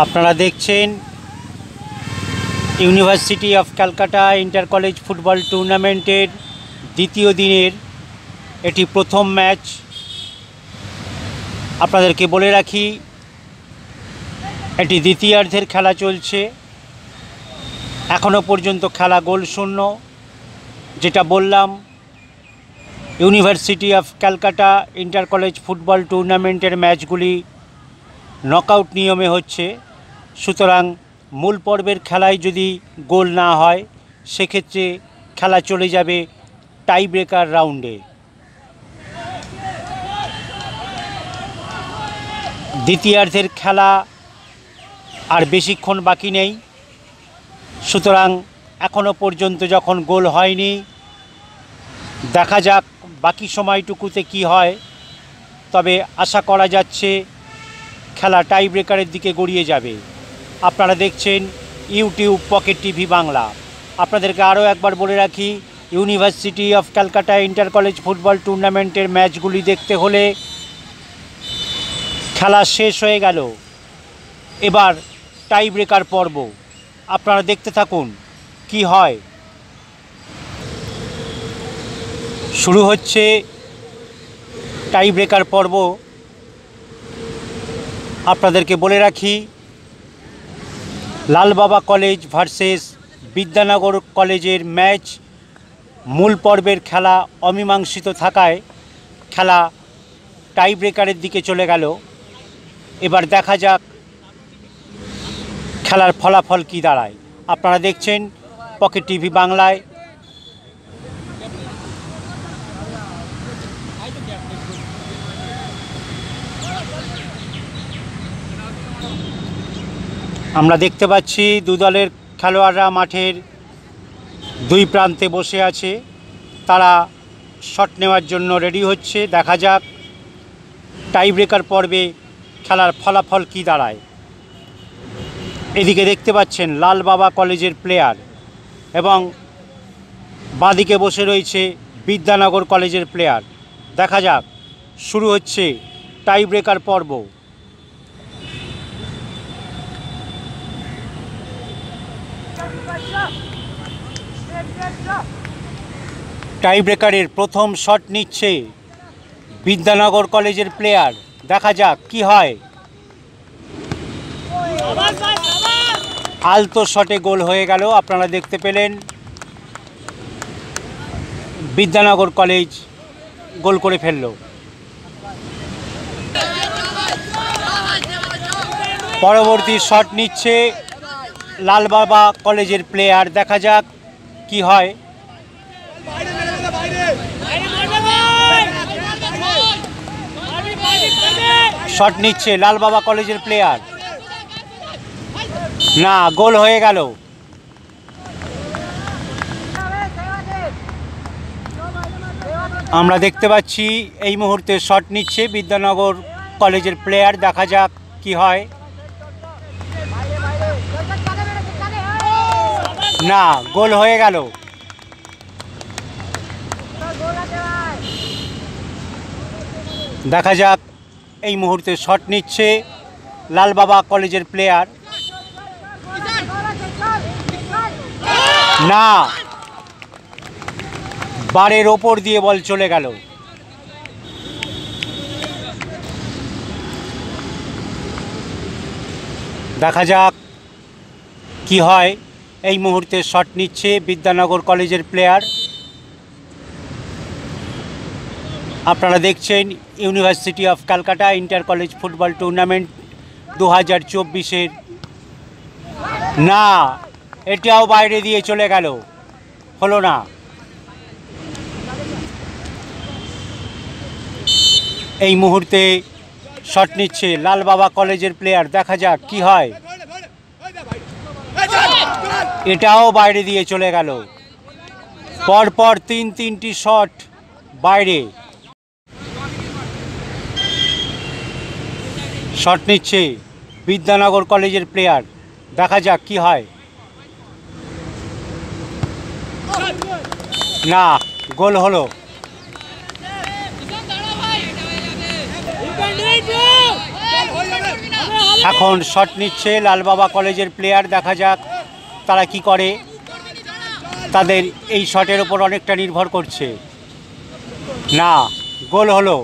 আপনারা দেখছেন university of Calcutta inter college football টুর্নামেন্টের দ্বিতীয় দিনের এটি প্রথম ম্যাচ। আপনাদেরকে বলে রাখি এটি দ্বিতীয়ার্ধের খেলা চলছে, এখনও পর্যন্ত খেলা গোল শূন্য। যেটা বললাম, university of Calcutta inter college football টুর্নামেন্টের ম্যাচগুলি নকআউট নিয়মে হচ্ছে, সুতরাং মূল পর্বের খেলায় যদি গোল না হয় সেক্ষেত্রে খেলা চলে যাবে টাই ব্রেকার রাউন্ডে। দ্বিতীয়ার্ধের খেলা আর বেশিক্ষণ বাকি নেই, সুতরাং এখনও পর্যন্ত যখন গোল হয়নি, দেখা যাক বাকি সময়টুকুতে কি হয়। তবে আশা করা যাচ্ছে খেলা টাই ব্রেকারের দিকে গড়িয়ে যাবে। আপনারা দেখছেন ইউটিউব পকেট টিভি বাংলা। আপনাদেরকে আরও একবার বলে রাখি, university of Calcutta inter college football টুর্নামেন্টের ম্যাচগুলি দেখতে হলে খেলা শেষ হয়ে গেল, এবার টাই ব্রেকার পর্ব। আপনারা দেখতে থাকুন কি হয়। শুরু হচ্ছে টাই ব্রেকার পর্ব। আপনাদেরকে বলে রাখি, লালবাবা কলেজ ভার্সেস বিদ্যানগর কলেজের ম্যাচ মূল পর্বের খেলা অমীমাংসিত থাকায় খেলা টাই ব্রেকারের দিকে চলে গেল। এবার দেখা যাক খেলার ফলাফল কী দাঁড়ায়। আপনারা দেখছেন পকেট টিভি বাংলায়। আমরা দেখতে পাচ্ছি দু দলের খেলোয়াড়রা মাঠের দুই প্রান্তে বসে আছে, তারা শট নেওয়ার জন্য রেডি হচ্ছে। দেখা যাক টাই ব্রেকার পর্বে খেলার ফলাফল কী দাঁড়ায়। এদিকে দেখতে পাচ্ছেন লালবাবা কলেজের প্লেয়ার এবং বাঁদিকে বসে রয়েছে বিদ্যানগর কলেজের প্লেয়ার। দেখা যাক, শুরু হচ্ছে টাই ব্রেকার পর্ব। টাই ব্রেকারের প্রথম শট নিচ্ছে বিদ্যানগর কলেজের প্লেয়ার। দেখা যাক কি হয়। আলতো শটে গোল হয়ে গেল। আপনারা দেখতে পেলেন বিদ্যানগর কলেজ গোল করে ফেলল। পরবর্তী শট নিচ্ছে লালবাবা কলেজের প্লেয়ার। দেখা যাক কি হয়। শট নিচ্ছে লালবাবা কলেজের প্লেয়ার, না, গোল হয়ে গেল। আমরা দেখতে পাচ্ছি এই মুহূর্তে শট নিচ্ছে বিদ্যানগর কলেজের প্লেয়ার। দেখা যাক কি হয়। না, গোল হয়ে গেল। দেখা যাক এই মুহূর্তে শট নিচ্ছে লালবাবা কলেজের প্লেয়ার। না, বারের ওপর দিয়ে বল চলে গেল। দেখা যাক কি হয়। এই মুহূর্তে শট নিচ্ছে বিদ্যানগর কলেজের প্লেয়ার। আপনারা দেখছেন university of Calcutta inter college football tournament 2024-এর। না, এটাও বাইরে দিয়ে চলে গেল, হলো না। এই মুহূর্তে শট নিচ্ছে লালবাবা কলেজের প্লেয়ার। দেখা যাক কি হয়। এটাও বাইরে দিয়ে চলে গেল। পরপর তিনটি শট বাইরে। শট নিচ্ছে বিদ্যানগর কলেজের প্লেয়ার। দেখা যাক কি হয়। না, গোল হলো। এখন শট নিচ্ছে লালবাবা কলেজের প্লেয়ার, দেখা যাক তারা কি করে। তাদের এই শটের ওপর অনেকটা নির্ভর করছে। না, গোল হলো।